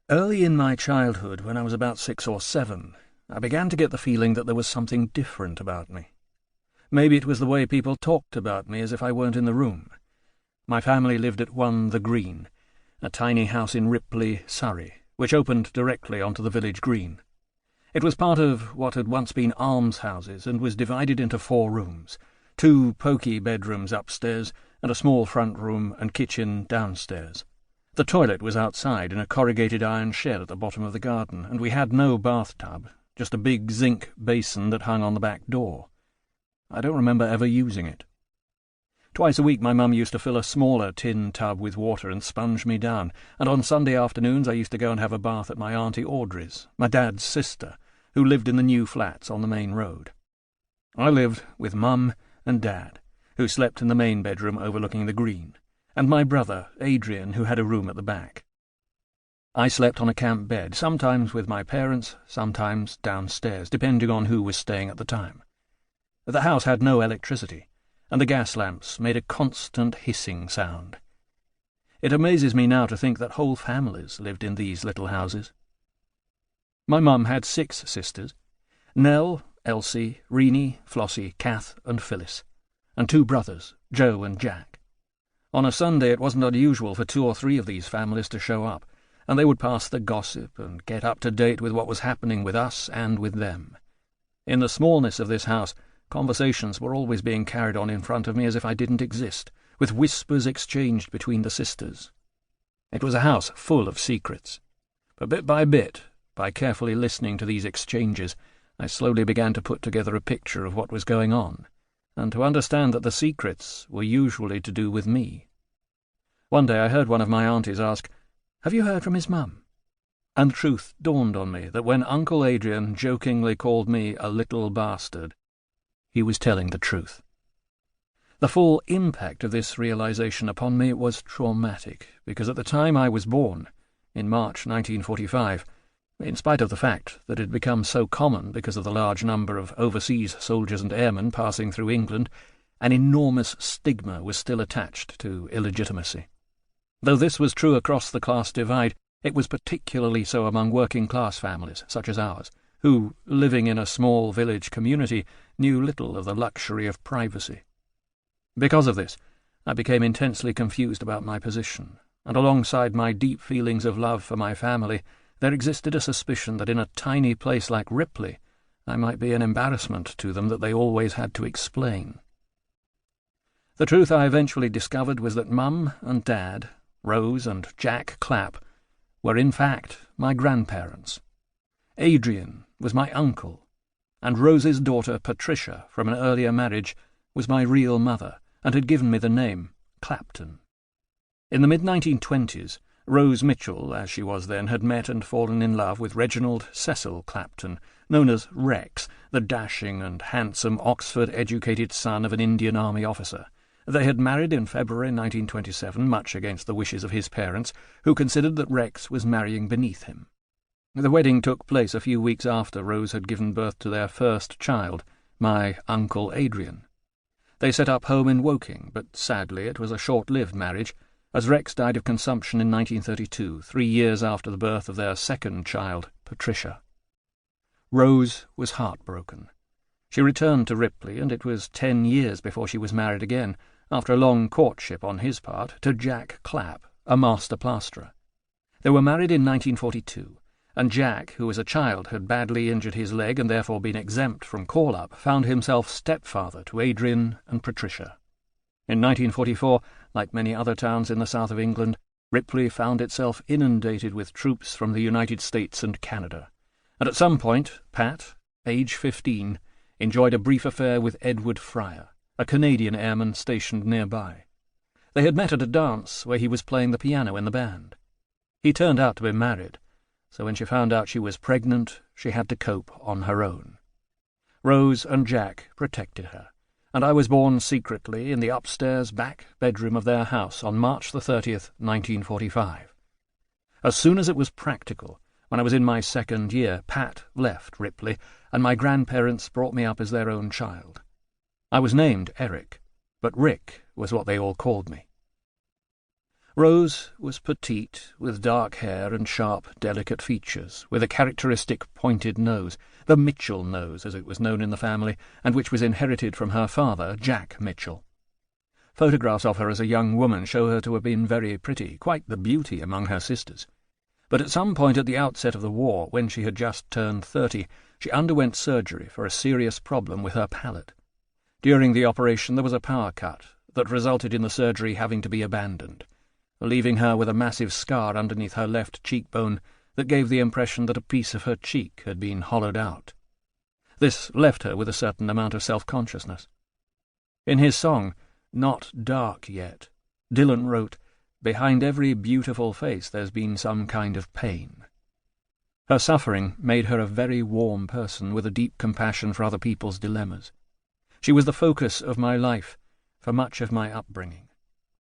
Early in my childhood, when I was about 6 or 7, I began to get the feeling that there was something different about me. Maybe it was the way people talked about me as if I weren't in the room. My family lived at 1 The Green, a tiny house in Ripley, Surrey, which opened directly onto the village green. It was part of what had once been almshouses and was divided into 4 rooms, 2 poky bedrooms upstairs and a small front room and kitchen downstairs. The toilet was outside in a corrugated iron shed at the bottom of the garden, and we had no bathtub, just a big zinc basin that hung on the back door. I don't remember ever using it. Twice a week my mum used to fill a smaller tin tub with water and sponge me down, and on Sunday afternoons I used to go and have a bath at my Auntie Audrey's, my dad's sister, who lived in the new flats on the main road. I lived with Mum and Dad, who slept in the main bedroom overlooking the green, and my brother, Adrian, who had a room at the back. I slept on a camp bed, sometimes with my parents, sometimes downstairs, depending on who was staying at the time. The house had no electricity, and the gas lamps made a constant hissing sound. It amazes me now to think that whole families lived in these little houses. My mum had 6 sisters: Nell, Elsie, Renee, Flossie, Kath, and Phyllis, and 2 brothers, Joe and Jack. On a Sunday it wasn't unusual for 2 or 3 of these families to show up, and they would pass the gossip and get up to date with what was happening with us and with them. In the smallness of this house, conversations were always being carried on in front of me as if I didn't exist, with whispers exchanged between the sisters. It was a house full of secrets, but bit, by carefully listening to these exchanges, I slowly began to put together a picture of what was going on, and to understand that the secrets were usually to do with me. One day I heard one of my aunties ask, "Have you heard from his mum?" And the truth dawned on me that when Uncle Adrian jokingly called me a little bastard, he was telling the truth. The full impact of this realization upon me was traumatic, because at the time I was born, in March 1945, in spite of the fact that it had become so common because of the large number of overseas soldiers and airmen passing through England, an enormous stigma was still attached to illegitimacy. Though this was true across the class divide, it was particularly so among working-class families, such as ours, who, living in a small village community, knew little of the luxury of privacy. Because of this, I became intensely confused about my position, and alongside my deep feelings of love for my family, there existed a suspicion that in a tiny place like Ripley, I might be an embarrassment to them that they always had to explain. The truth I eventually discovered was that Mum and Dad, Rose and Jack Clapp, were in fact my grandparents. Adrian was my uncle, and Rose's daughter Patricia, from an earlier marriage, was my real mother, and had given me the name Clapton. In the mid-1920s, Rose Mitchell, as she was then, had met and fallen in love with Reginald Cecil Clapton, known as Rex, the dashing and handsome Oxford-educated son of an Indian Army officer. They had married in February 1927, much against the wishes of his parents, who considered that Rex was marrying beneath him. The wedding took place a few weeks after Rose had given birth to their first child, my Uncle Adrian. They set up home in Woking, but sadly it was a short-lived marriage, as Rex died of consumption in 1932, 3 years after the birth of their second child, Patricia. Rose was heartbroken. She returned to Ripley, and it was 10 years before she was married again, after a long courtship on his part, to Jack Clapp, a master plasterer. They were married in 1942, and Jack, who as a child had badly injured his leg and therefore been exempt from call-up, found himself stepfather to Adrian and Patricia. In 1944, like many other towns in the south of England, Ripley found itself inundated with troops from the United States and Canada, and at some point Pat, age 15, enjoyed a brief affair with Edward Fryer, a Canadian airman stationed nearby. They had met at a dance where he was playing the piano in the band. He turned out to be married, so when she found out she was pregnant, she had to cope on her own. Rose and Jack protected her, and I was born secretly in the upstairs back bedroom of their house on March the 30th, 1945. As soon as it was practical, when I was in my 2nd year, Pat left Ripley, and my grandparents brought me up as their own child. I was named Eric, but Rick was what they all called me. Rose was petite, with dark hair and sharp, delicate features, with a characteristic pointed nose, the Mitchell nose, as it was known in the family, and which was inherited from her father, Jack Mitchell. Photographs of her as a young woman show her to have been very pretty, quite the beauty among her sisters. But at some point at the outset of the war, when she had just turned 30, she underwent surgery for a serious problem with her palate. During the operation there was a power cut that resulted in the surgery having to be abandoned, leaving her with a massive scar underneath her left cheekbone that gave the impression that a piece of her cheek had been hollowed out. This left her with a certain amount of self-consciousness. In his song, Not Dark Yet, Dylan wrote, "Behind every beautiful face there's been some kind of pain." Her suffering made her a very warm person with a deep compassion for other people's dilemmas. She was the focus of my life for much of my upbringing.